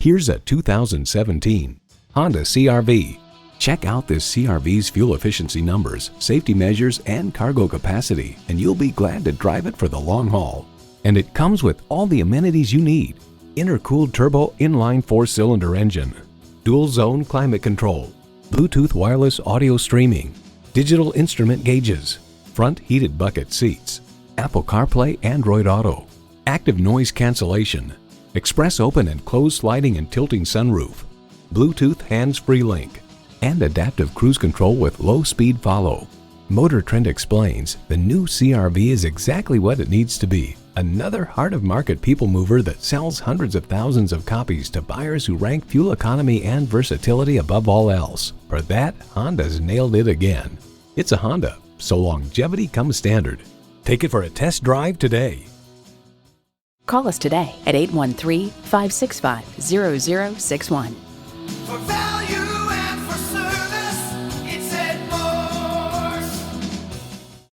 Here's a 2017 Honda CR-V. Check out this CR-V's fuel efficiency numbers, safety measures, and cargo capacity, and you'll be glad to drive it for the long haul. And it comes with all the amenities you need. Intercooled turbo inline 4-cylinder engine, dual zone climate control, Bluetooth wireless audio streaming, digital instrument gauges, front heated bucket seats, Apple CarPlay, Android Auto, active noise cancellation, express open and closed sliding and tilting sunroof, Bluetooth hands-free link, and adaptive cruise control with low speed follow. Motor Trend explains the new CR-V is exactly what it needs to be. Another heart-of-market people mover that sells hundreds of thousands of copies to buyers who rank fuel economy and versatility above all else. For that, Honda's nailed it again. It's a Honda, so longevity comes standard. Take it for a test drive today. Call us today at 813-565-0061.